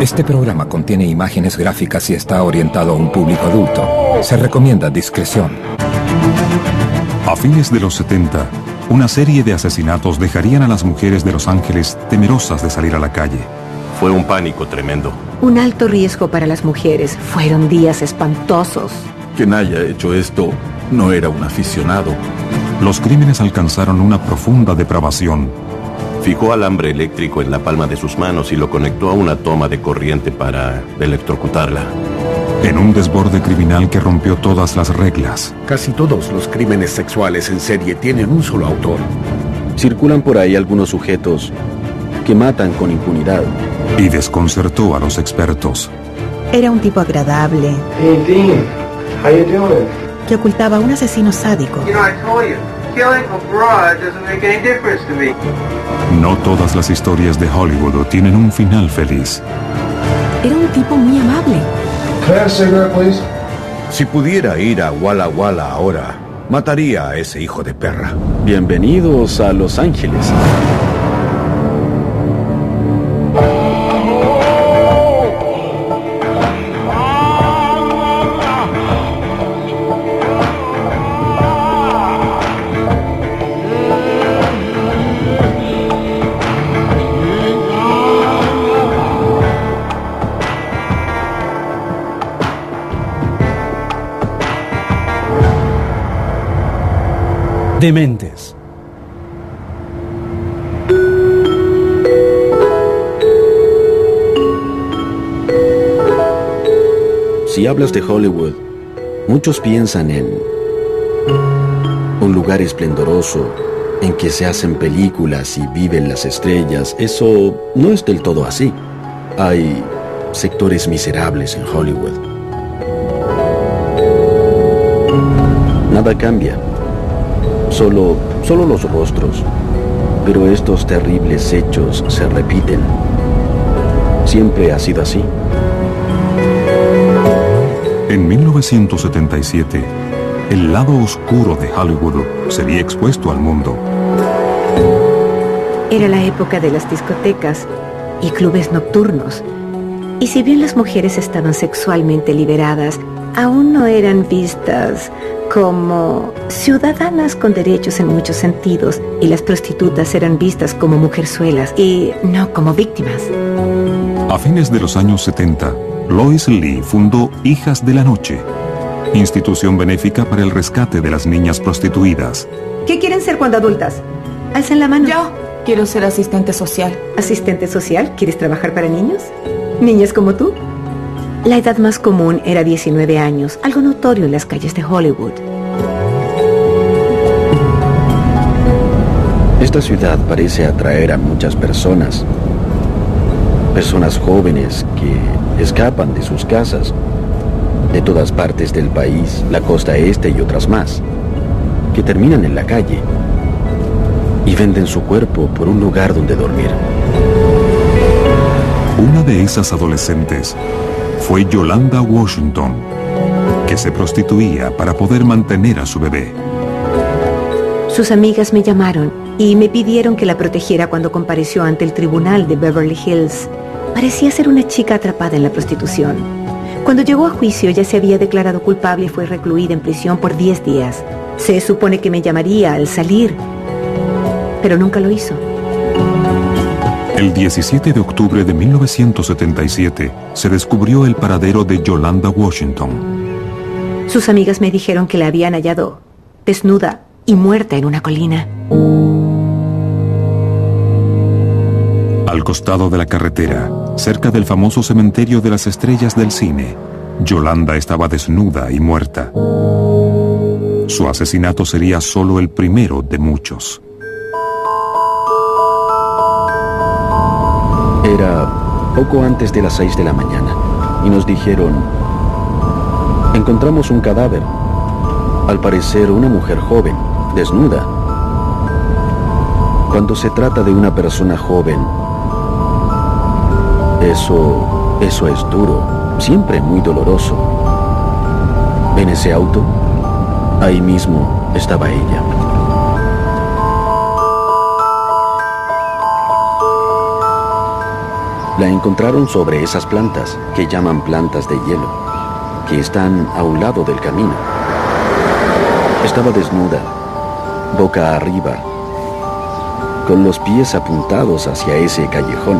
Este programa contiene imágenes gráficas y está orientado a un público adulto. Se recomienda discreción. A fines de los 70, una serie de asesinatos dejarían a las mujeres de Los Ángeles temerosas de salir a la calle. Fue un pánico tremendo. Un alto riesgo para las mujeres. Fueron días espantosos. Quien haya hecho esto no era un aficionado. Los crímenes alcanzaron una profunda depravación. Fijó alambre eléctrico en la palma de sus manos y lo conectó a una toma de corriente para electrocutarla. En un desborde criminal que rompió todas las reglas. Casi todos los crímenes sexuales en serie tienen un solo autor. Circulan por ahí algunos sujetos que matan con impunidad. Y desconcertó a los expertos. Era un tipo agradable. Hey, Dean. How you doing? Que ocultaba a un asesino sádico. You know, I told you, killing abroad doesn't make any difference to me. No todas las historias de Hollywood tienen un final feliz. Era un tipo muy amable. Can I have a cigarette, please? Si pudiera ir a Walla Walla ahora, mataría a ese hijo de perra. Bienvenidos a Los Ángeles. Dementes. Si hablas de Hollywood, muchos piensan en un lugar esplendoroso en que se hacen películas y viven las estrellas. Eso no es del todo así. Hay sectores miserables en Hollywood. Nada cambia. Solo los rostros. Pero estos terribles hechos se repiten. Siempre ha sido así. En 1977, el lado oscuro de Hollywood sería expuesto al mundo. Era la época de las discotecas y clubes nocturnos. Y si bien las mujeres estaban sexualmente liberadas, aún no eran vistas como ciudadanas con derechos en muchos sentidos, y las prostitutas eran vistas como mujerzuelas y no como víctimas. A fines de los años 70, Lois Lee fundó Hijas de la Noche, institución benéfica para el rescate de las niñas prostituidas. ¿Qué quieren ser cuando adultas? Alcen la mano. Yo quiero ser asistente social. ¿Asistente social? ¿Quieres trabajar para niños? ¿Niñas como tú? La edad más común era 19 años, algo notorio en las calles de Hollywood. Esta ciudad parece atraer a muchas personas. Personas jóvenes que escapan de sus casas, de todas partes del país, la costa este y otras más, que terminan en la calle y venden su cuerpo por un lugar donde dormir. Una de esas adolescentes fue Yolanda Washington, que se prostituía para poder mantener a su bebé. Sus amigas me llamaron y me pidieron que la protegiera cuando compareció ante el tribunal de Beverly Hills. Parecía ser una chica atrapada en la prostitución. Cuando llegó a juicio ya se había declarado culpable y fue recluida en prisión por 10 días. Se supone que me llamaría al salir, pero nunca lo hizo. El 17 de octubre de 1977 se descubrió el paradero de Yolanda Washington. Sus amigas me dijeron que la habían hallado desnuda y muerta en una colina. Al costado de la carretera, cerca del famoso cementerio de las estrellas del cine, Yolanda estaba desnuda y muerta. Su asesinato sería solo el primero de muchos. Era poco antes de las 6 de la mañana y nos dijeron: encontramos un cadáver. Al parecer una mujer joven, desnuda. Cuando se trata de una persona joven, eso es duro, siempre muy doloroso. ¿En ese auto? Ahí mismo estaba ella. La encontraron sobre esas plantas, que llaman plantas de hielo, que están a un lado del camino. Estaba desnuda, boca arriba, con los pies apuntados hacia ese callejón.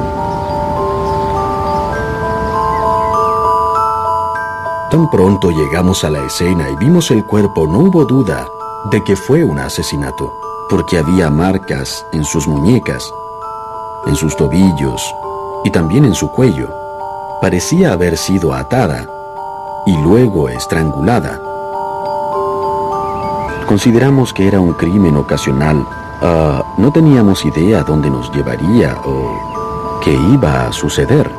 Tan pronto llegamos a la escena y vimos el cuerpo, no hubo duda de que fue un asesinato, porque había marcas en sus muñecas, en sus tobillos y también en su cuello. Parecía haber sido atada y luego estrangulada. Consideramos que era un crimen ocasional. No teníamos idea dónde nos llevaría o qué iba a suceder.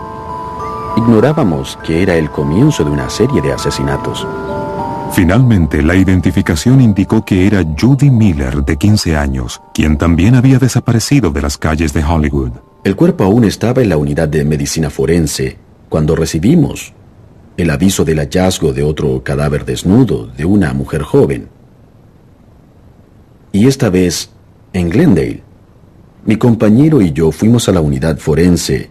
Ignorábamos que era el comienzo de una serie de asesinatos. Finalmente, la identificación indicó que era Judy Miller, de 15 años, quien también había desaparecido de las calles de Hollywood. El cuerpo aún estaba en la unidad de medicina forense cuando recibimos el aviso del hallazgo de otro cadáver desnudo de una mujer joven. Y esta vez en Glendale. Mi compañero y yo fuimos a la unidad forense,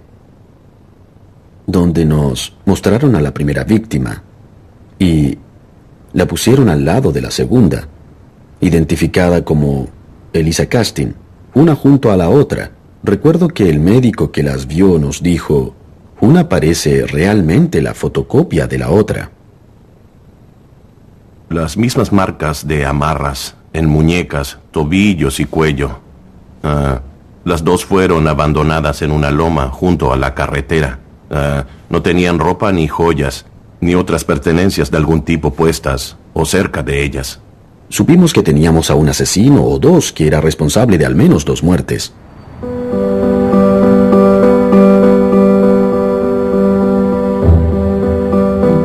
donde nos mostraron a la primera víctima y la pusieron al lado de la segunda, identificada como Elisa Castin, una junto a la otra. Recuerdo que el médico que las vio nos dijo: una parece realmente la fotocopia de la otra. Las mismas marcas de amarras en muñecas, tobillos y cuello. Las dos fueron abandonadas en una loma junto a la carretera. No tenían ropa ni joyas, ni otras pertenencias de algún tipo puestas o cerca de ellas. Supimos que teníamos a un asesino o dos que era responsable de al menos 2 muertes.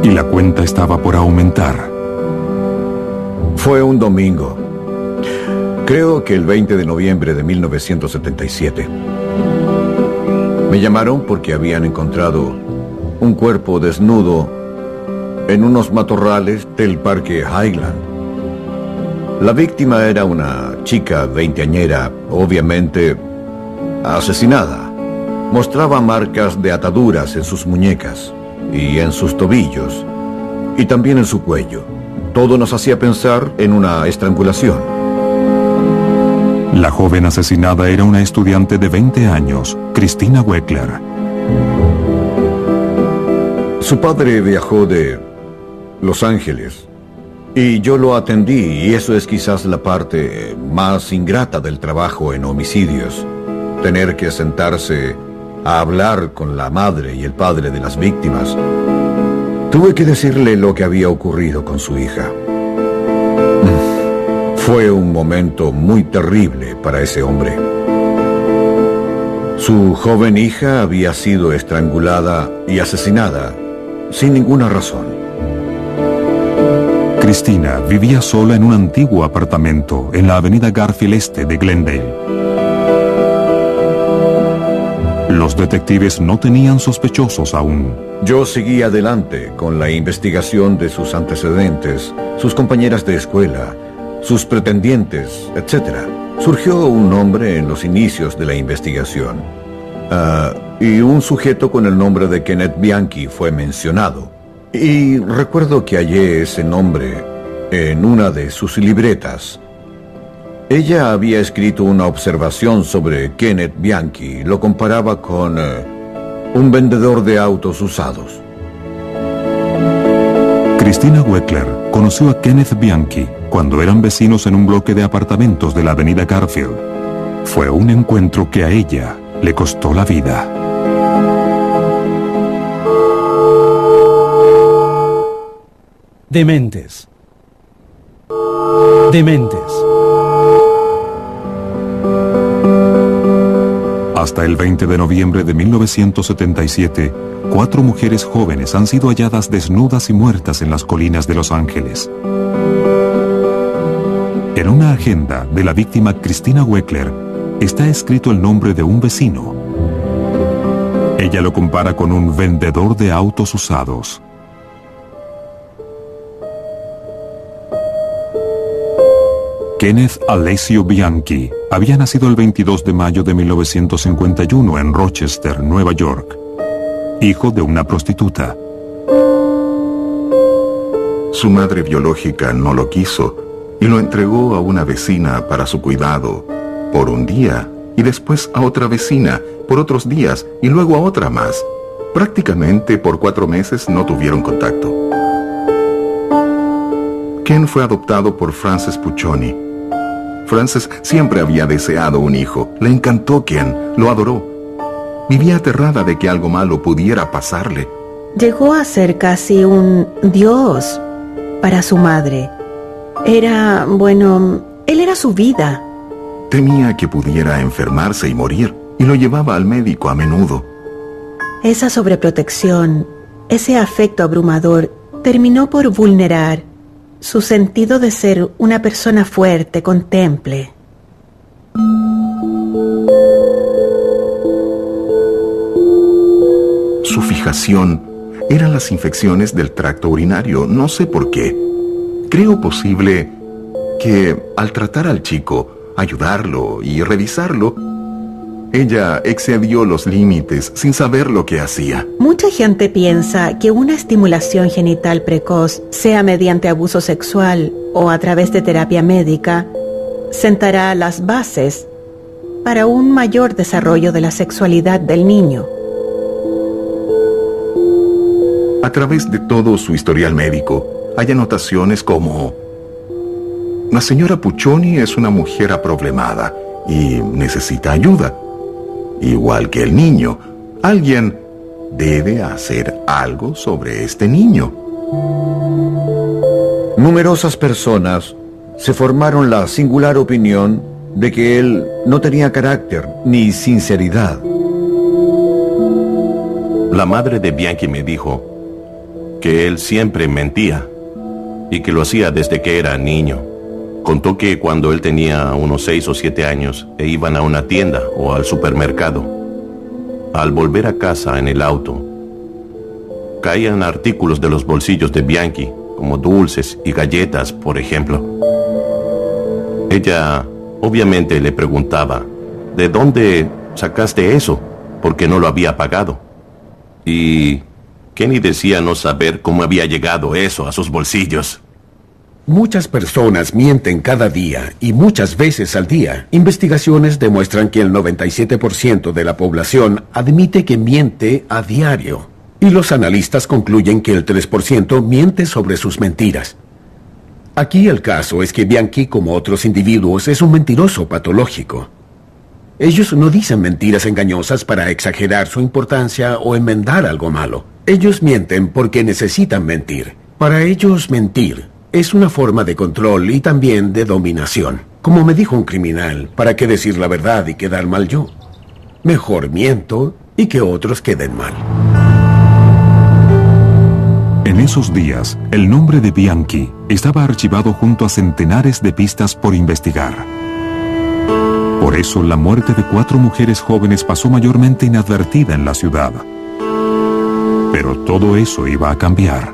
Y la cuenta estaba por aumentar. Fue un domingo. Creo que el 20 de noviembre de 1977. Me llamaron porque habían encontrado un cuerpo desnudo en unos matorrales del parque Highland. La víctima era una chica veinteañera, obviamente asesinada. Mostraba marcas de ataduras en sus muñecas y en sus tobillos y también en su cuello. Todo nos hacía pensar en una estrangulación. La joven asesinada era una estudiante de 20 años, Christina Weckler. Su padre viajó de Los Ángeles y yo lo atendí, y eso es quizás la parte más ingrata del trabajo en homicidios. Tener que sentarse a hablar con la madre y el padre de las víctimas. Tuve que decirle lo que había ocurrido con su hija. Fue un momento muy terrible para ese hombre. Su joven hija había sido estrangulada y asesinada sin ninguna razón. Christina vivía sola en un antiguo apartamento en la avenida Garfield Este de Glendale. Los detectives no tenían sospechosos aún. Yo seguí adelante con la investigación de sus antecedentes, sus compañeras de escuela, sus pretendientes, etc. Surgió un nombre en los inicios de la investigación. Y un sujeto con el nombre de Kenneth Bianchi fue mencionado. Y recuerdo que hallé ese nombre en una de sus libretas. Ella había escrito una observación sobre Kenneth Bianchi. Lo comparaba con un vendedor de autos usados. Christina Weckler conoció a Kenneth Bianchi cuando eran vecinos en un bloque de apartamentos de la avenida Garfield. Fue un encuentro que a ella le costó la vida. Dementes. Dementes. Hasta el 20 de noviembre de 1977, 4 mujeres jóvenes han sido halladas desnudas y muertas en las colinas de Los Ángeles. En una agenda de la víctima Christina Weckler está escrito el nombre de un vecino. Ella lo compara con un vendedor de autos usados. Kenneth Alessio Bianchi había nacido el 22 de mayo de 1951 en Rochester, Nueva York. hijo de una prostituta. Su madre biológica no lo quiso y lo entregó a una vecina para su cuidado por un día y después a otra vecina por otros días y luego a otra más. Prácticamente por 4 meses no tuvieron contacto. Ken fue adoptado por Frances Puccioni. Frances siempre había deseado un hijo. Le encantó Ken, lo adoró. Vivía aterrada de que algo malo pudiera pasarle. Llegó a ser casi un dios para su madre. Él era su vida. Temía que pudiera enfermarse y morir, y lo llevaba al médico a menudo. Esa sobreprotección, ese afecto abrumador, terminó por vulnerar su sentido de ser una persona fuerte, con temple. Su fijación eran las infecciones del tracto urinario, no sé por qué. Creo posible que al tratar al chico, ayudarlo y revisarlo, ella excedió los límites sin saber lo que hacía. Mucha gente piensa que una estimulación genital precoz, sea mediante abuso sexual o a través de terapia médica, sentará las bases para un mayor desarrollo de la sexualidad del niño. A través de todo su historial médico, hay anotaciones como: la señora Puccioni es una mujer aproblemada y necesita ayuda. Igual que el niño, alguien debe hacer algo sobre este niño. Numerosas personas se formaron la singular opinión de que él no tenía carácter ni sinceridad. La madre de Bianchi me dijo que él siempre mentía y que lo hacía desde que era niño. Contó que cuando él tenía unos 6 o 7 años e iban a una tienda o al supermercado, al volver a casa en el auto, caían artículos de los bolsillos de Bianchi, como dulces y galletas, por ejemplo. Ella obviamente le preguntaba: ¿de dónde sacaste eso? Porque no lo había pagado. Y Kenny decía no saber cómo había llegado eso a sus bolsillos. Muchas personas mienten cada día y muchas veces al día. Investigaciones demuestran que el 97% de la población admite que miente a diario. Y los analistas concluyen que el 3% miente sobre sus mentiras. Aquí el caso es que Bianchi, como otros individuos, es un mentiroso patológico. Ellos no dicen mentiras engañosas para exagerar su importancia o enmendar algo malo. Ellos mienten porque necesitan mentir. Para ellos, mentir es una forma de control y también de dominación. Como me dijo un criminal, ¿para qué decir la verdad y quedar mal yo? Mejor miento y que otros queden mal. En esos días, el nombre de Bianchi estaba archivado junto a centenares de pistas por investigar. Por eso, la muerte de 4 mujeres jóvenes pasó mayormente inadvertida en la ciudad. Pero todo eso iba a cambiar.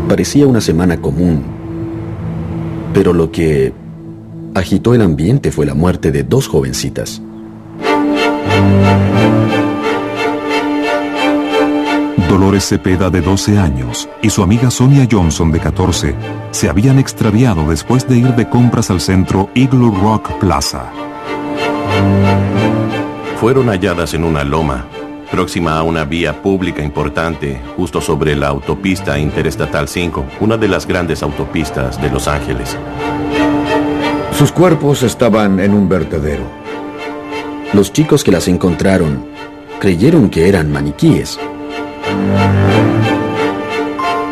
Parecía una semana común, pero lo que agitó el ambiente fue la muerte de 2 jovencitas. Dolores Cepeda, de 12 años, y su amiga Sonia Johnson, de 14, se habían extraviado después de ir de compras al centro Igloo Rock Plaza. Fueron halladas en una loma, próxima a una vía pública importante, justo sobre la autopista Interestatal 5, una de las grandes autopistas de Los Ángeles. Sus cuerpos estaban en un vertedero. Los chicos que las encontraron creyeron que eran maniquíes.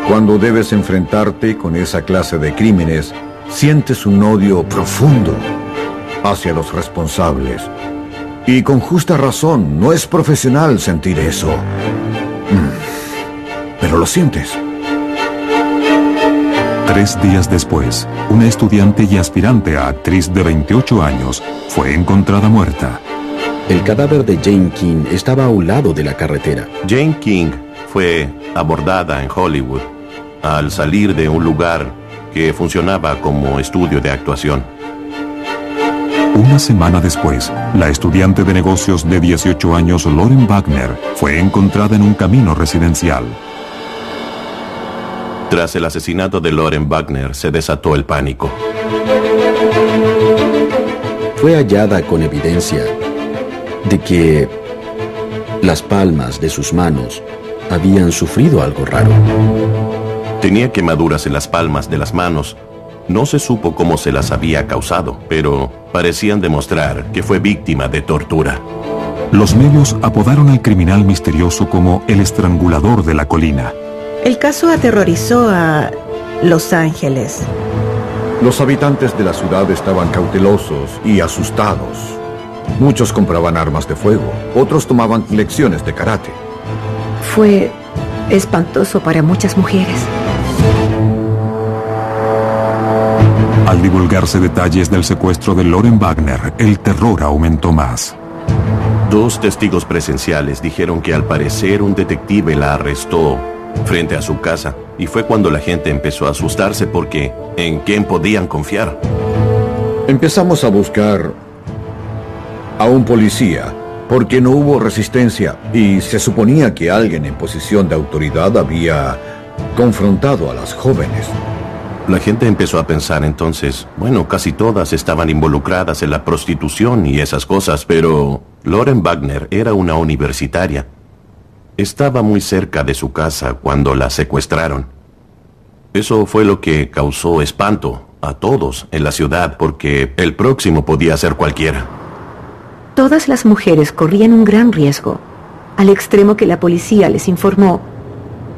Cuando debes enfrentarte con esa clase de crímenes, sientes un odio profundo hacia los responsables. Y con justa razón, no es profesional sentir eso. Pero lo sientes. 3 días después, una estudiante y aspirante a actriz de 28 años fue encontrada muerta. El cadáver de Jane King estaba a un lado de la carretera. Jane King fue abordada en Hollywood al salir de un lugar que funcionaba como estudio de actuación. Una semana después, la estudiante de negocios de 18 años Lauren Wagner fue encontrada en un camino residencial. Tras el asesinato de Lauren Wagner, se desató el pánico. Fue hallada con evidencia de que las palmas de sus manos habían sufrido algo raro. Tenía quemaduras en las palmas de las manos. No se supo cómo se las había causado, pero parecían demostrar que fue víctima de tortura. Los medios apodaron al criminal misterioso como el estrangulador de la colina. El caso aterrorizó a Los Ángeles. Los habitantes de la ciudad estaban cautelosos y asustados. Muchos compraban armas de fuego, otros tomaban lecciones de karate. Fue espantoso para muchas mujeres. Al divulgarse detalles del secuestro de Lauren Wagner, el terror aumentó más. 2 testigos presenciales dijeron que al parecer un detective la arrestó frente a su casa, y fue cuando la gente empezó a asustarse porque ¿en quién podían confiar? Empezamos a buscar a un policía porque no hubo resistencia y se suponía que alguien en posición de autoridad había confrontado a las jóvenes. La gente empezó a pensar entonces, bueno, casi todas estaban involucradas en la prostitución y esas cosas, pero Lauren Wagner era una universitaria. Estaba muy cerca de su casa cuando la secuestraron. Eso fue lo que causó espanto a todos en la ciudad, porque el próximo podía ser cualquiera. Todas las mujeres corrían un gran riesgo, al extremo que la policía les informó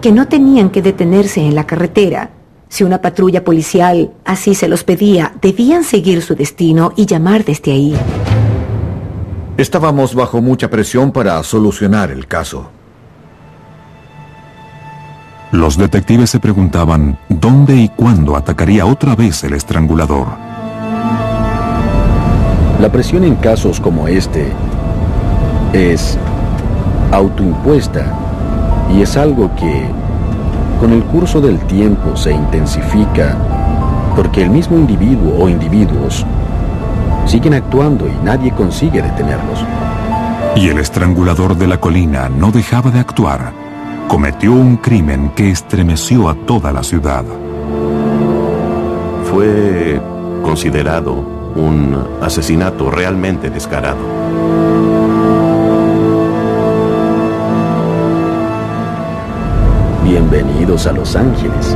que no tenían que detenerse en la carretera. Si una patrulla policial así se los pedía, debían seguir su destino y llamar desde ahí. Estábamos bajo mucha presión para solucionar el caso. Los detectives se preguntaban dónde y cuándo atacaría otra vez el estrangulador. La presión en casos como este es autoimpuesta y es algo que con el curso del tiempo se intensifica porque el mismo individuo o individuos siguen actuando y nadie consigue detenerlos. Y el estrangulador de la colina no dejaba de actuar. Cometió un crimen que estremeció a toda la ciudad. Fue considerado un asesinato realmente descarado. Bienvenidos a Los Ángeles.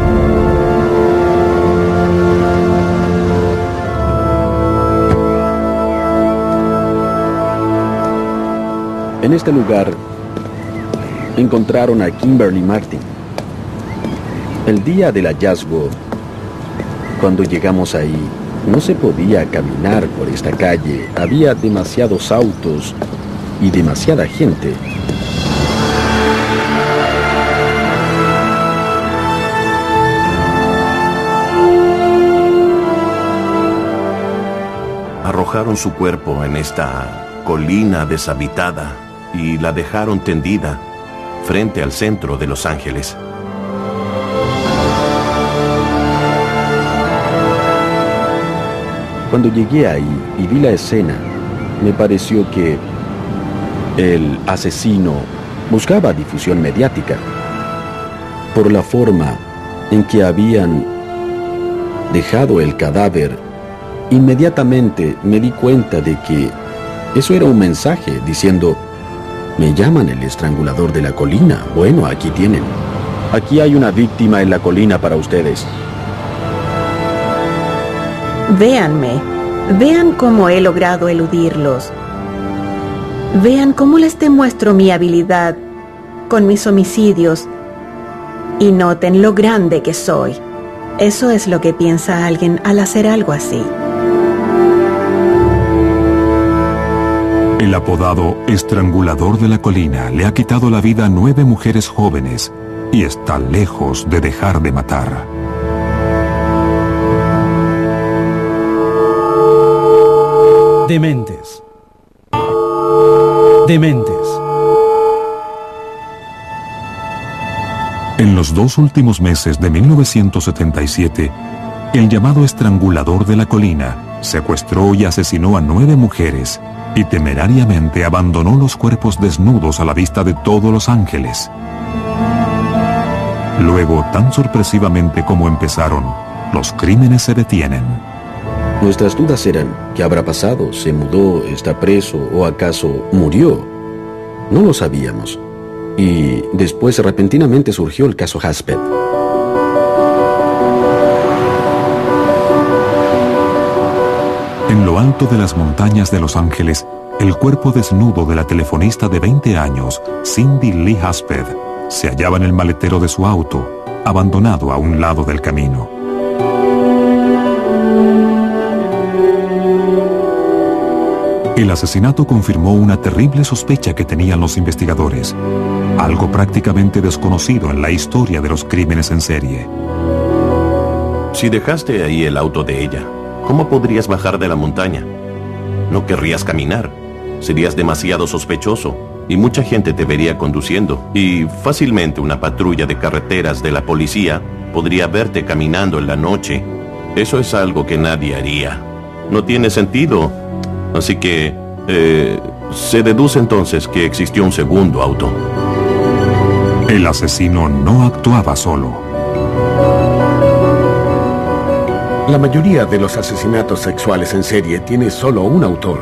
En este lugar encontraron a Kimberly Martin. El día del hallazgo, cuando llegamos ahí, no se podía caminar por esta calle. Había demasiados autos y demasiada gente. Arrojaron su cuerpo en esta colina deshabitada y la dejaron tendida frente al centro de Los Ángeles. Cuando llegué ahí y vi la escena, me pareció que el asesino buscaba difusión mediática por la forma en que habían dejado el cadáver. Inmediatamente me di cuenta de que eso era un mensaje diciendo: me llaman el estrangulador de la colina. Bueno, aquí tienen. Aquí hay una víctima en la colina para ustedes. Véanme, vean cómo he logrado eludirlos. Vean cómo les demuestro mi habilidad con mis homicidios. Y noten lo grande que soy. Eso es lo que piensa alguien al hacer algo así. El apodado estrangulador de la colina le ha quitado la vida a 9 mujeres jóvenes y está lejos de dejar de matar. Dementes. Dementes. En los 2 últimos meses de 1977, el llamado estrangulador de la colina secuestró y asesinó a 9 mujeres y temerariamente abandonó los cuerpos desnudos a la vista de todos los ángeles. Luego, tan sorpresivamente como empezaron, los crímenes se detienen. Nuestras dudas eran: ¿qué habrá pasado? ¿Se mudó? ¿Está preso? ¿O acaso murió? No lo sabíamos. Y después repentinamente surgió el caso Hasped. En lo alto de las montañas de Los Ángeles, el cuerpo desnudo de la telefonista de 20 años, Cindy Lee Hasped, se hallaba en el maletero de su auto, abandonado a un lado del camino. El asesinato confirmó una terrible sospecha que tenían los investigadores, algo prácticamente desconocido en la historia de los crímenes en serie. Si dejaste ahí el auto de ella, ¿cómo podrías bajar de la montaña? No querrías caminar. Serías demasiado sospechoso y mucha gente te vería conduciendo. Y fácilmente una patrulla de carreteras de la policía podría verte caminando en la noche. Eso es algo que nadie haría. No tiene sentido. Así que se deduce entonces que existió un segundo auto. El asesino no actuaba solo. La mayoría de los asesinatos sexuales en serie tiene solo un autor.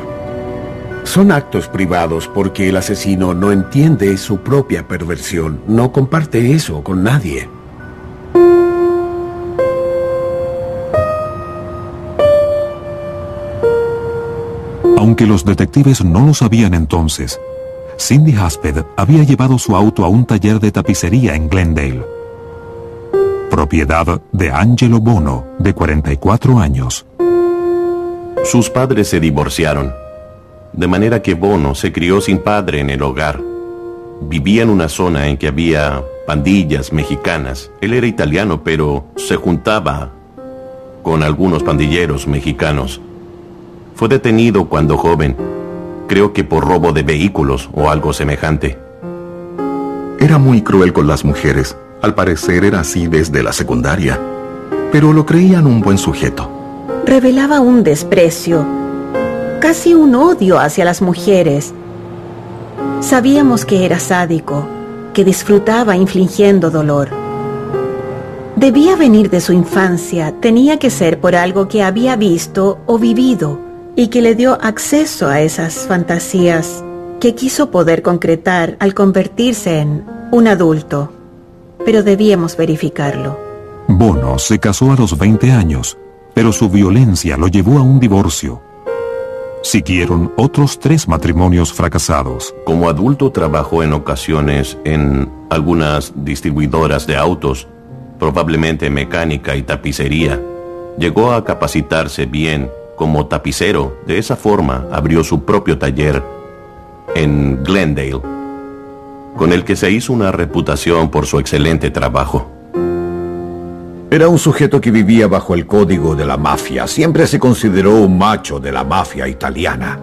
Son actos privados porque el asesino no entiende su propia perversión, no comparte eso con nadie. Aunque los detectives no lo sabían entonces, Cindy Hasped había llevado su auto a un taller de tapicería en Glendale, propiedad de Angelo Bono, de 44 años. Sus padres se divorciaron, de manera que Bono se crió sin padre en el hogar. Vivía en una zona en que había pandillas mexicanas. Él era italiano, pero se juntaba con algunos pandilleros mexicanos. Fue detenido cuando joven, creo que por robo de vehículos o algo semejante. Era muy cruel con las mujeres. Al parecer era así desde la secundaria, pero lo creían un buen sujeto. Revelaba un desprecio, casi un odio hacia las mujeres. Sabíamos que era sádico, que disfrutaba infligiendo dolor. Debía venir de su infancia, tenía que ser por algo que había visto o vivido y que le dio acceso a esas fantasías que quiso poder concretar al convertirse en un adulto. Pero debíamos verificarlo. Bono se casó a los 20 años, pero su violencia lo llevó a un divorcio. Siguieron otros 3 matrimonios fracasados. Como adulto trabajó en ocasiones en algunas distribuidoras de autos, probablemente mecánica y tapicería. Llegó a capacitarse bien como tapicero. De esa forma abrió su propio taller en Glendale, con el que se hizo una reputación por su excelente trabajo. Era un sujeto que vivía bajo el código de la mafia. Siempre se consideró un macho de la mafia italiana.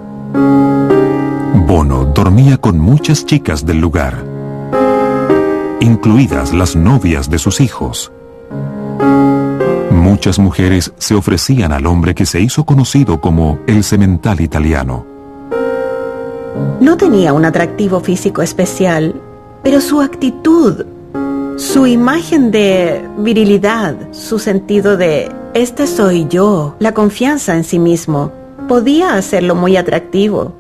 Bono dormía con muchas chicas del lugar, incluidas las novias de sus hijos. Muchas mujeres se ofrecían al hombre que se hizo conocido como el semental italiano. No tenía un atractivo físico especial, pero su actitud, su imagen de virilidad, su sentido de "este soy yo", la confianza en sí mismo, podía hacerlo muy atractivo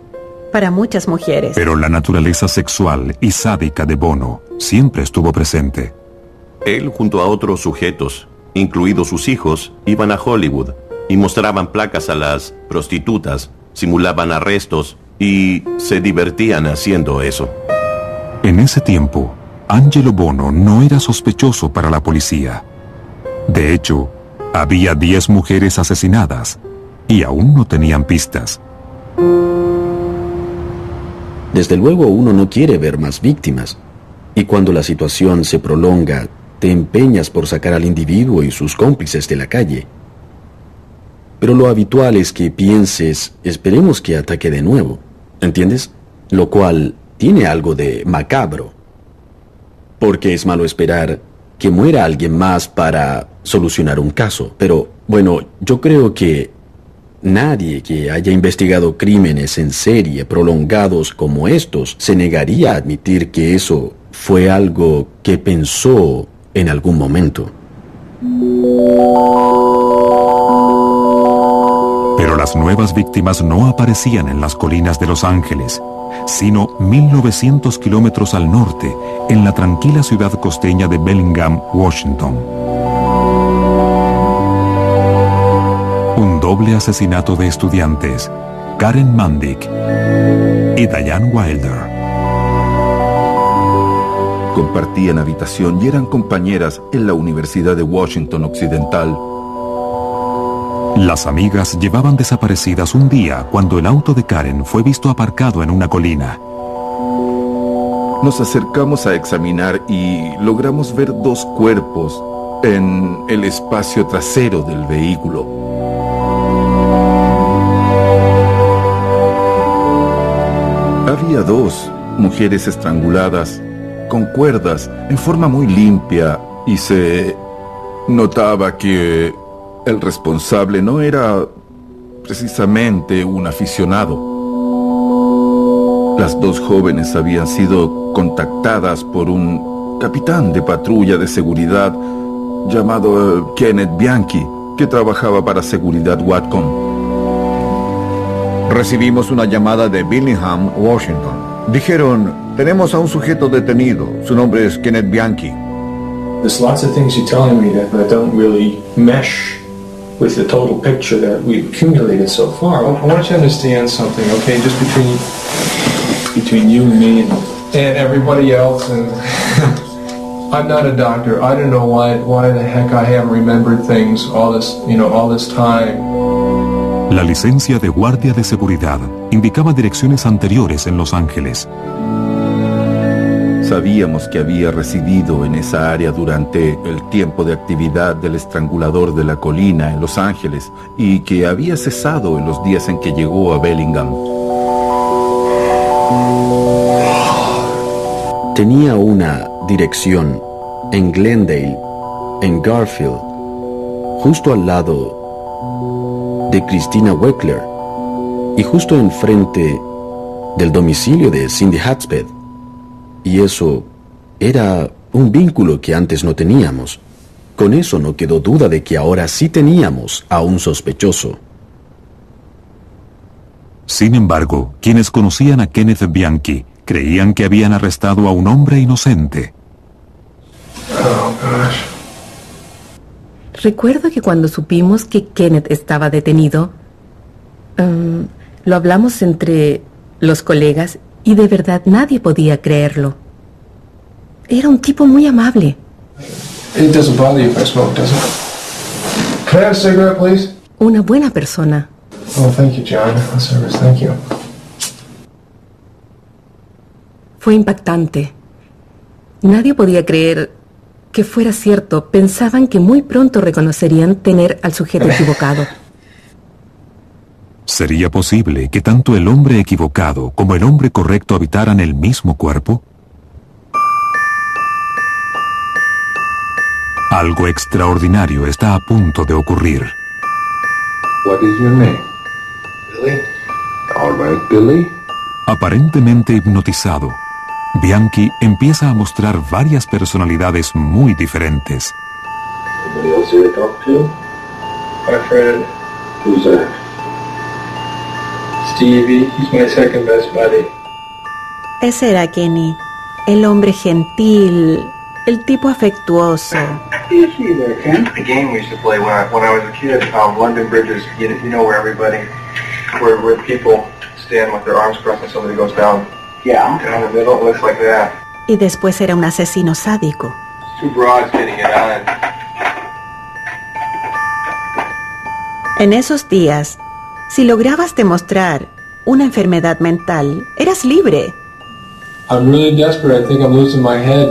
para muchas mujeres. Pero la naturaleza sexual y sádica de Bono siempre estuvo presente. Él, junto a otros sujetos, incluidos sus hijos, iban a Hollywood y mostraban placas a las prostitutas, simulaban arrestos y se divertían haciendo eso. En ese tiempo, Angelo Bono no era sospechoso para la policía. De hecho, había 10 mujeres asesinadas y aún no tenían pistas. Desde luego uno no quiere ver más víctimas, y cuando la situación se prolonga, te empeñas por sacar al individuo y sus cómplices de la calle. Pero lo habitual es que pienses, esperemos que ataque de nuevo, ¿entiendes? Lo cual tiene algo de macabro. Porque es malo esperar que muera alguien más para solucionar un caso. Pero, bueno, yo creo que Nadie que haya investigado crímenes en serie prolongados como estos se negaría a admitir que eso fue algo que pensó en algún momento. Pero las nuevas víctimas no aparecían en las colinas de Los Ángeles, sino 1900 kilómetros al norte, en la tranquila ciudad costeña de Bellingham, Washington. Un doble asesinato de estudiantes, Karen Mandick y Diane Wilder. Compartían habitación y eran compañeras en la Universidad de Washington Occidental. Las amigas llevaban desaparecidas un día cuando el auto de Karen fue visto aparcado en una colina. Nos acercamos a examinar y logramos ver dos cuerpos en el espacio trasero del vehículo. Había dos mujeres estranguladas con cuerdas en forma muy limpia y se notaba que el responsable no era precisamente un aficionado. Las dos jóvenes habían sido contactadas por un capitán de patrulla de seguridad llamado Kenneth Bianchi, que trabajaba para Seguridad Whatcom. Recibimos una llamada de Bellingham, Washington. Dijeron, tenemos a un sujeto detenido. Su nombre es Kenneth Bianchi. There's lots of things you're telling me that don't really mesh with the total picture that we've accumulated so far. I want you to understand something, okay? Just between you and me and everybody else. And I'm not a doctor. I don't know why the heck I haven't remembered things all this time. La licencia de guardia de seguridad indicaba direcciones anteriores en Los Ángeles. Sabíamos que había residido en esa área durante el tiempo de actividad del estrangulador de la colina en Los Ángeles y que había cesado en los días en que llegó a Bellingham. Tenía una dirección en Glendale, en Garfield, justo al lado de Christina Weckler y justo enfrente del domicilio de Cindy Hatzpeth. Y eso era un vínculo que antes no teníamos. Con eso no quedó duda de que ahora sí teníamos a un sospechoso. Sin embargo, quienes conocían a Kenneth Bianchi creían que habían arrestado a un hombre inocente. Oh, gosh. Recuerdo que cuando supimos que Kenneth estaba detenido, lo hablamos entre los colegas y de verdad nadie podía creerlo. Era un tipo muy amable. It doesn't bother you if I smoke, does it? Can I have a cigarette, please? Una buena persona. Oh, thank you, John. The service, thank you. Fue impactante. Nadie podía creer que fuera cierto. Pensaban que muy pronto reconocerían tener al sujeto equivocado. ¿Sería posible que tanto el hombre equivocado como el hombre correcto habitaran el mismo cuerpo? Algo extraordinario está a punto de ocurrir. What is your name? Billy. All right, Billy. Aparentemente hipnotizado, Bianchi empieza a mostrar varias personalidades muy diferentes. Anybody else here to talk to? My friend. Who's that? Stevie. He's my second best buddy. Ese era Kenny, el hombre gentil, el tipo afectuoso. Easy there, Ken. The game we used to play when I was a kid, London Bridges, you know where where people stand with their arms crossed and somebody goes down. Yeah. Down the middle, it looks like that. Y después era un asesino sádico. Two broads getting it on. En esos días, si lograbas demostrar una enfermedad mental, eras libre. I'm really desperate. I think I'm losing my head,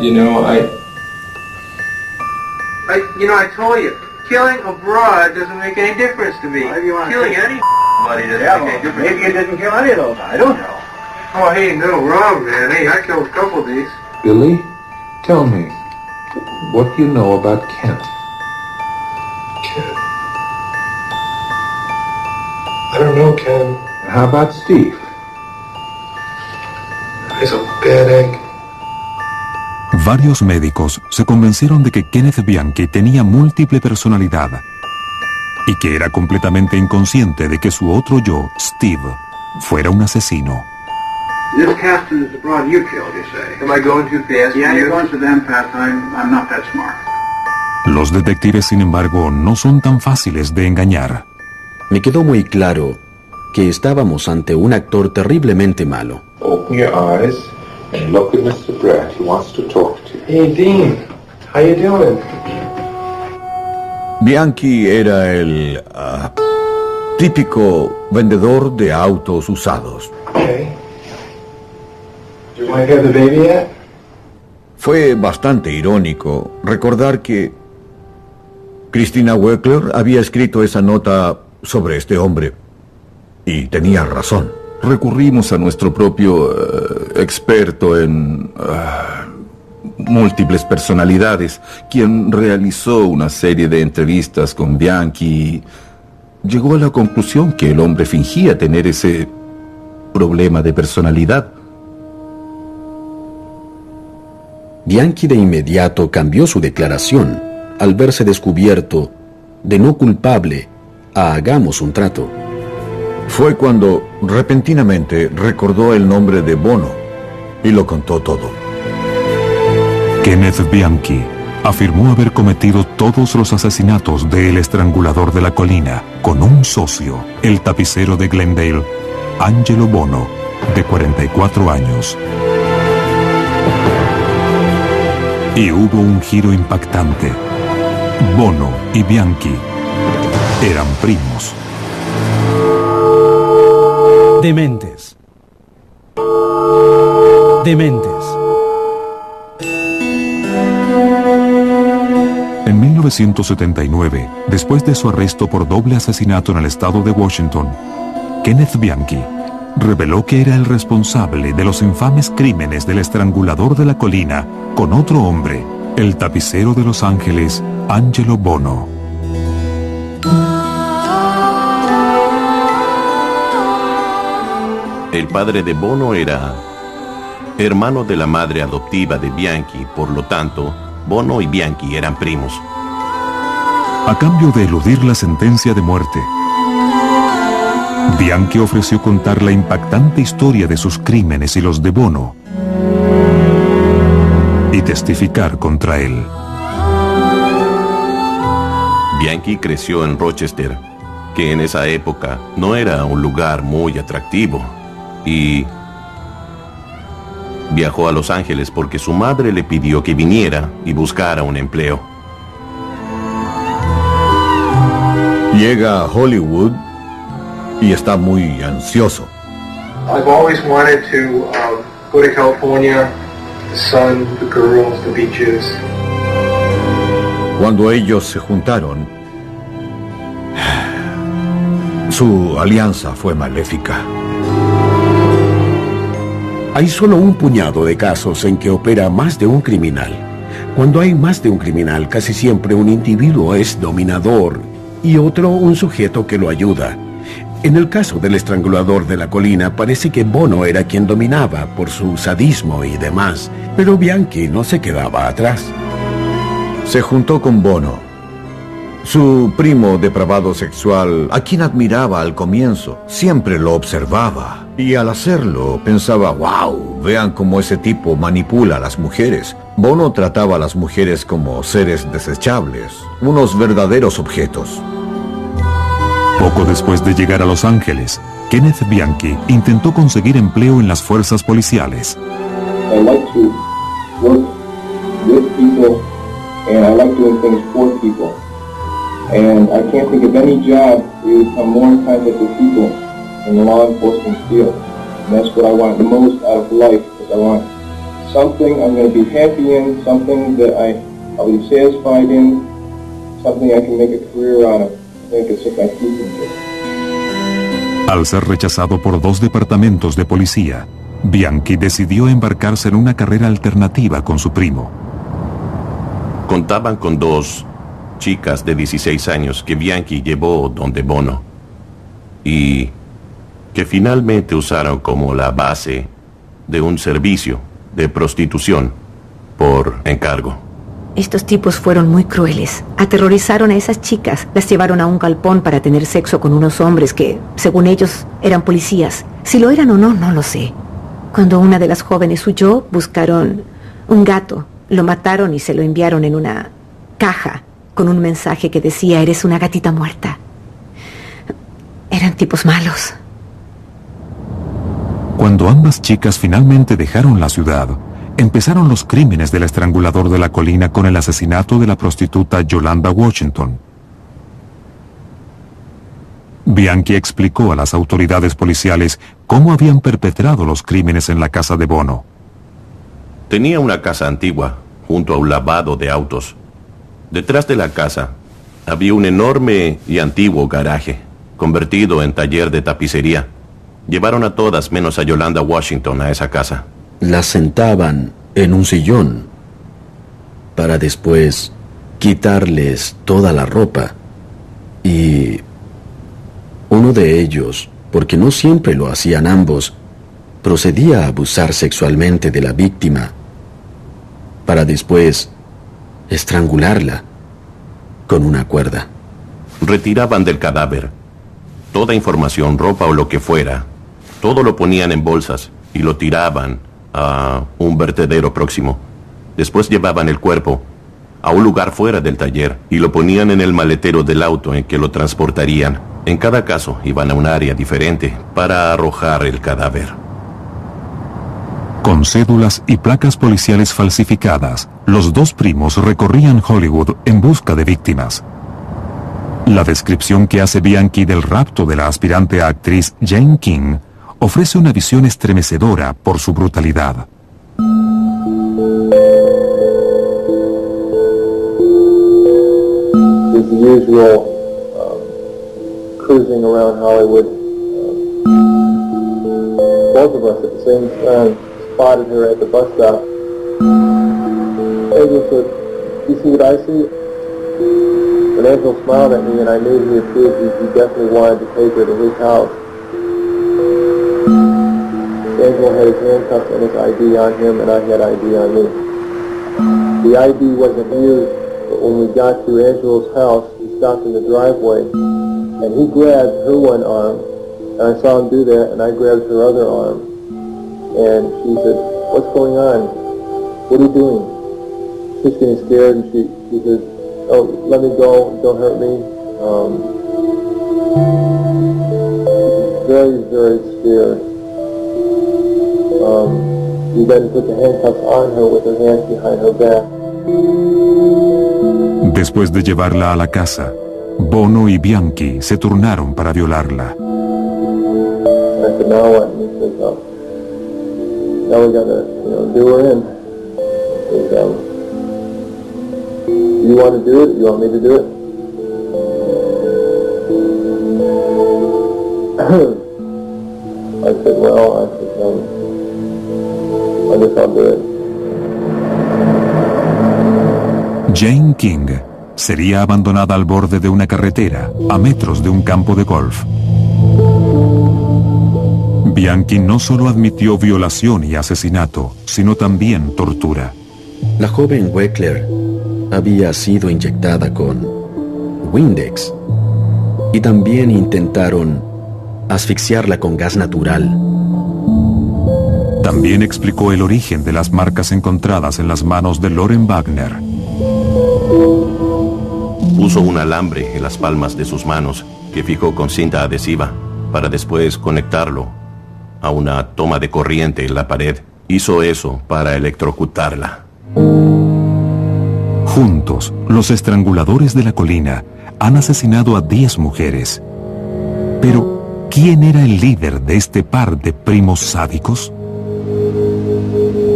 I told you, killing a broad doesn't make any difference to me. Killing anybody doesn't make any difference. Maybe you didn't kill any of those. I don't know. Oh, hey, no, wrong, man. Hey, I killed a couple of these. Billy, tell me, what do you know about Kent? I don't know, Ken. How about Steve? He's a bad egg. Varios médicos se convencieron de que Kenneth Bianchi tenía múltiple personalidad y que era completamente inconsciente de que su otro yo, Steve, fuera un asesino. This captain is the broad you killed, you say? Am I going too fast? Yeah, you're going too damn fast. I'm not that smart. Los detectives, sin embargo, no son tan fáciles de engañar. Me quedó muy claro que estábamos ante un actor terriblemente malo. Open your eyes and look at Mr. Brett. He wants to talk to you. Hey, Dean. How you doing? Bianchi era el típico vendedor de autos usados. Okay. Do you want to have the baby yet? Fue bastante irónico recordar que Christina Weckler había escrito esa nota sobre este hombre. Y tenía razón. Recurrimos a nuestro propio experto en múltiples personalidades, quien realizó una serie de entrevistas con Bianchi y llegó a la conclusión que el hombre fingía tener ese problema de personalidad. Bianchi de inmediato cambió su declaración al verse descubierto de no culpable a hagamos un trato. Fue cuando repentinamente recordó el nombre de Bono y lo contó todo. Kenneth Bianchi afirmó haber cometido todos los asesinatos del estrangulador de la colina con un socio, el tapicero de Glendale, Angelo Bono, de 44 años. Y hubo un giro impactante. Bono y Bianchi eran primos. Dementes. Dementes. En 1979, después de su arresto por doble asesinato en el estado de Washington, Kenneth Bianchi reveló que era el responsable de los infames crímenes del estrangulador de la colina con otro hombre, el tapicero de Los Ángeles, Angelo Bono. El padre de Bono era hermano de la madre adoptiva de Bianchi, por lo tanto, Bono y Bianchi eran primos. A cambio de eludir la sentencia de muerte, Bianchi ofreció contar la impactante historia de sus crímenes y los de Bono y testificar contra él. Bianchi creció en Rochester, que en esa época no era un lugar muy atractivo, y viajó a Los Ángeles porque su madre le pidió que viniera y buscara un empleo. Llega a Hollywood y está muy ansioso. I've always wanted to go to California, the sun, the girls, the beaches. Cuando ellos se juntaron, su alianza fue maléfica. Hay solo un puñado de casos en que opera más de un criminal. Cuando hay más de un criminal, casi siempre un individuo es dominador y otro un sujeto que lo ayuda. En el caso del estrangulador de la colina, parece que Bono era quien dominaba por su sadismo y demás, pero Bianchi no se quedaba atrás. Se juntó con Bono, su primo depravado sexual, a quien admiraba al comienzo. Siempre lo observaba y al hacerlo pensaba, wow, vean cómo ese tipo manipula a las mujeres. Bono trataba a las mujeres como seres desechables, unos verdaderos objetos. Poco después de llegar a Los Ángeles, Kenneth Bianchi intentó conseguir empleo en las fuerzas policiales. I like to work with people and I like doing things for people. And I can't think of any job where you become more in contact with people in the law enforcement field. And that's what I want the most out of life, is I want something I'm going to be happy in, something that I'll be satisfied in, something I can make a career out of. Al ser rechazado por 2 departamentos de policía, Bianchi decidió embarcarse en una carrera alternativa con su primo. Contaban con 2 chicas de 16 años que Bianchi llevó donde Bono. y que finalmente usaron como la base de un servicio de prostitución por encargo. Estos tipos fueron muy crueles. Aterrorizaron a esas chicas, las llevaron a un galpón para tener sexo con unos hombres que, según ellos, eran policías. Si lo eran o no, no lo sé. Cuando una de las jóvenes huyó, buscaron un gato, lo mataron y se lo enviaron en una caja con un mensaje que decía: eres una gatita muerta. Eran tipos malos. Cuando ambas chicas finalmente dejaron la ciudad, empezaron los crímenes del estrangulador de la colina con el asesinato de la prostituta Yolanda Washington. Bianchi explicó a las autoridades policiales cómo habían perpetrado los crímenes en la casa de Bono. Tenía una casa antigua, junto a un lavado de autos. Detrás de la casa había un enorme y antiguo garaje, convertido en taller de tapicería. Llevaron a todas menos a Yolanda Washington a esa casa. Las sentaban en un sillón para después quitarles toda la ropa. Y uno de ellos, porque no siempre lo hacían ambos, procedía a abusar sexualmente de la víctima para después estrangularla con una cuerda. Retiraban del cadáver toda información, ropa o lo que fuera. Todo lo ponían en bolsas y lo tiraban a un vertedero próximo. Después llevaban el cuerpo a un lugar fuera del taller y lo ponían en el maletero del auto en que lo transportarían. En cada caso iban a un área diferente para arrojar el cadáver. Con cédulas y placas policiales falsificadas, los dos primos recorrían Hollywood en busca de víctimas. La descripción que hace Bianchi del rapto de la aspirante a actriz Jane King ofrece una visión estremecedora por su brutalidad. It's the usual cruising around Hollywood. Both of us at the same time spotted her at the bus stop. Angel said, "You see what I see?" And Angel smiled at me, and I knew he approved. He definitely wanted to take her to his house. Angel had his handcuffs and his ID on him, and I had ID on me. The ID wasn't used, but when we got to Angel's house, he stopped in the driveway, and he grabbed her one arm, and I saw him do that, and I grabbed her other arm. And she said, "What's going on? What are you doing?" She's getting scared, and she says, "Oh, let me go, don't hurt me." Very, very scared. He then put the handcuffs on her with her hands behind her back. Después de llevarla a la casa, Bono y Bianchi se turnaron para violarla. I said, "Now what?" And he says, "Now we gotta, do her in." He says, "Do you want to do it? You want me to do it?" I said, "Well," I guess I'll do it. Jane King sería abandonada al borde de una carretera, a metros de un campo de golf. Bianchi no solo admitió violación y asesinato, sino también tortura. La joven Weckler había sido inyectada con Windex y también intentaron asfixiarla con gas natural. También explicó el origen de las marcas encontradas en las manos de Loren Wagner. Puso un alambre en las palmas de sus manos que fijó con cinta adhesiva para después conectarlo a una toma de corriente en la pared. Hizo eso para electrocutarla. Juntos, los estranguladores de la colina han asesinado a 10 mujeres. Pero, ¿quién era el líder de este par de primos sádicos?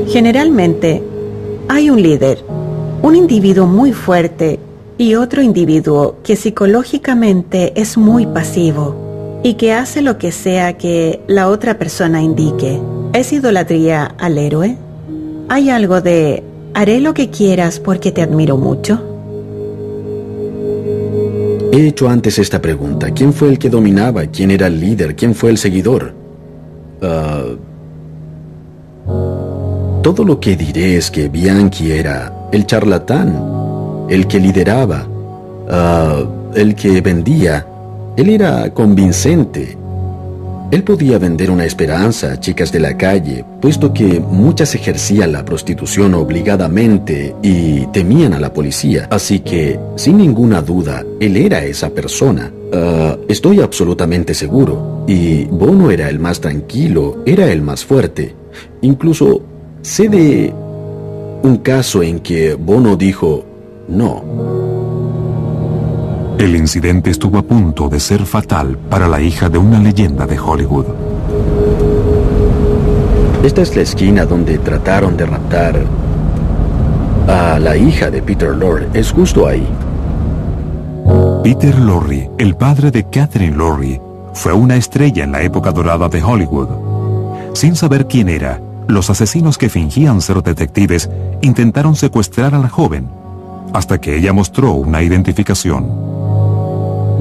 Generalmente, hay un líder, un individuo muy fuerte y otro individuo que psicológicamente es muy pasivo y que hace lo que sea que la otra persona indique. ¿Es idolatría al héroe? ¿Hay algo de haré lo que quieras porque te admiro mucho? He hecho antes esta pregunta. ¿Quién fue el que dominaba? ¿Quién era el líder? ¿Quién fue el seguidor? Todo lo que diré es que Bianchi era el charlatán, el que lideraba, el que vendía. Él era convincente. Él podía vender una esperanza a chicas de la calle, puesto que muchas ejercían la prostitución obligadamente y temían a la policía. Así que, sin ninguna duda, él era esa persona. Estoy absolutamente seguro. Y Bono era el más tranquilo, era el más fuerte. Incluso sé de un caso en que Bono dijo no. El incidente estuvo a punto de ser fatal para la hija de una leyenda de Hollywood. Esta es la esquina donde trataron de raptar a la hija de Peter Lorre. Es justo ahí. Peter Lorre, el padre de Catherine Lorre, fue una estrella en la época dorada de Hollywood. Sin saber quién era, los asesinos que fingían ser detectives intentaron secuestrar a la joven, hasta que ella mostró una identificación.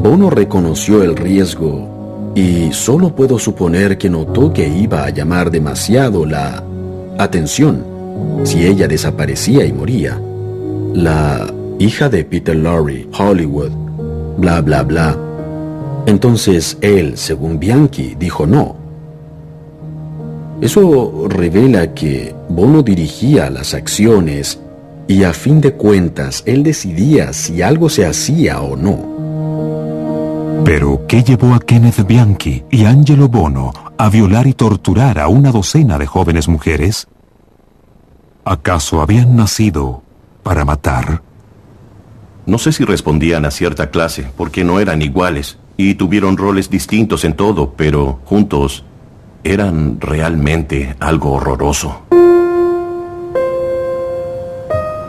Bono reconoció el riesgo y solo puedo suponer que notó que iba a llamar demasiado la atención si ella desaparecía y moría. La hija de Peter Lorre, Hollywood, bla bla bla. Entonces él, según Bianchi, dijo no. Eso revela que Bono dirigía las acciones y a fin de cuentas él decidía si algo se hacía o no. Pero, ¿qué llevó a Kenneth Bianchi y Angelo Bono a violar y torturar a una docena de jóvenes mujeres? ¿Acaso habían nacido para matar? No sé si respondían a cierta clase, porque no eran iguales, y tuvieron roles distintos en todo, pero juntos eran realmente algo horroroso.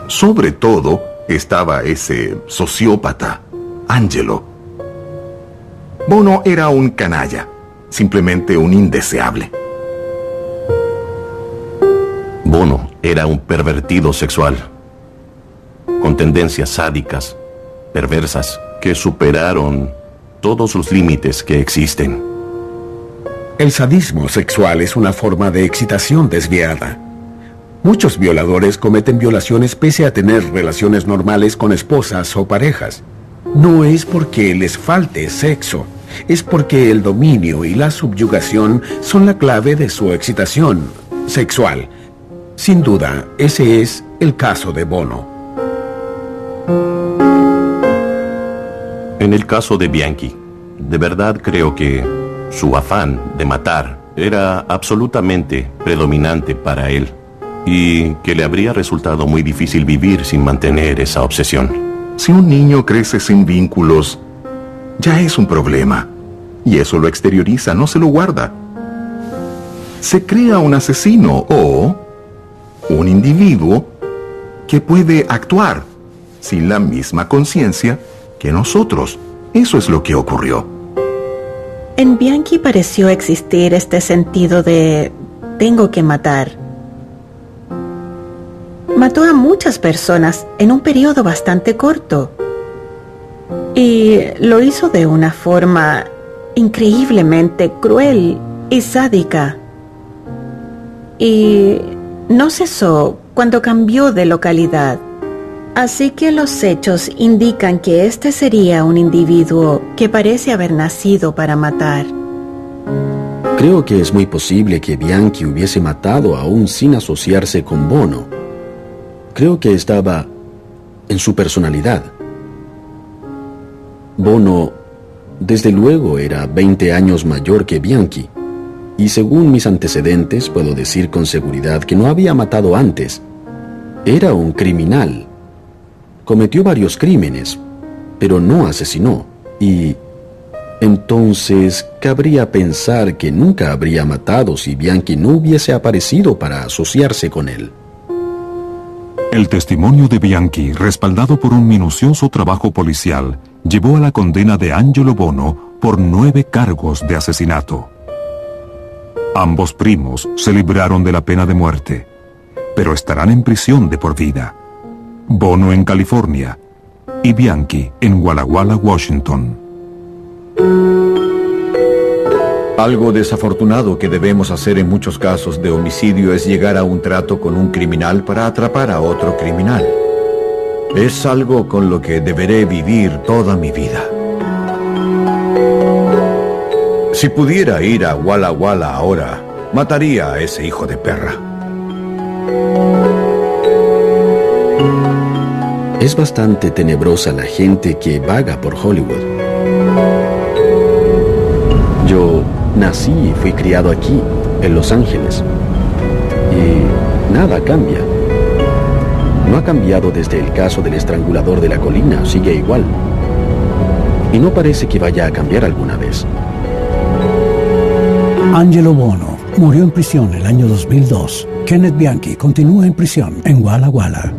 Sobre todo estaba ese sociópata, Angelo. Bono era un canalla, simplemente un indeseable. Bono era un pervertido sexual, con tendencias sádicas, perversas, que superaron todos los límites que existen. El sadismo sexual es una forma de excitación desviada. Muchos violadores cometen violaciones pese a tener relaciones normales con esposas o parejas. No es porque les falte sexo, es porque el dominio y la subyugación son la clave de su excitación sexual. Sin duda, ese es el caso de Bono. En el caso de Bianchi, de verdad creo que su afán de matar era absolutamente predominante para él y que le habría resultado muy difícil vivir sin mantener esa obsesión. Si un niño crece sin vínculos, ya es un problema. Y eso lo exterioriza, no se lo guarda. Se crea un asesino o un individuo que puede actuar sin la misma conciencia que nosotros. Eso es lo que ocurrió. En Bianchi pareció existir este sentido de tengo que matar. Mató a muchas personas en un periodo bastante corto. Y lo hizo de una forma increíblemente cruel y sádica. Y no cesó cuando cambió de localidad. Así que los hechos indican que este sería un individuo que parece haber nacido para matar. Creo que es muy posible que Bianchi hubiese matado aún sin asociarse con Bono. Creo que estaba en su personalidad. Bono, desde luego, era 20 años mayor que Bianchi, y según mis antecedentes puedo decir con seguridad que no había matado antes. Era un criminal. Cometió varios crímenes, pero no asesinó, y entonces cabría pensar que nunca habría matado si Bianchi no hubiese aparecido para asociarse con él. El testimonio de Bianchi, respaldado por un minucioso trabajo policial, llevó a la condena de Angelo Bono por 9 cargos de asesinato. Ambos primos se libraron de la pena de muerte, pero estarán en prisión de por vida. Bono en California y Bianchi, en Walla Walla, Washington. Algo desafortunado que debemos hacer en muchos casos de homicidio es llegar a un trato con un criminal para atrapar a otro criminal. Es algo con lo que deberé vivir toda mi vida. Si pudiera ir a Walla Walla ahora, mataría a ese hijo de perra. Es bastante tenebrosa la gente que vaga por Hollywood. Yo nací y fui criado aquí, en Los Ángeles. Y nada cambia. No ha cambiado desde el caso del estrangulador de la colina, sigue igual. Y no parece que vaya a cambiar alguna vez. Angelo Buono murió en prisión el año 2002. Kenneth Bianchi continúa en prisión en Walla Walla.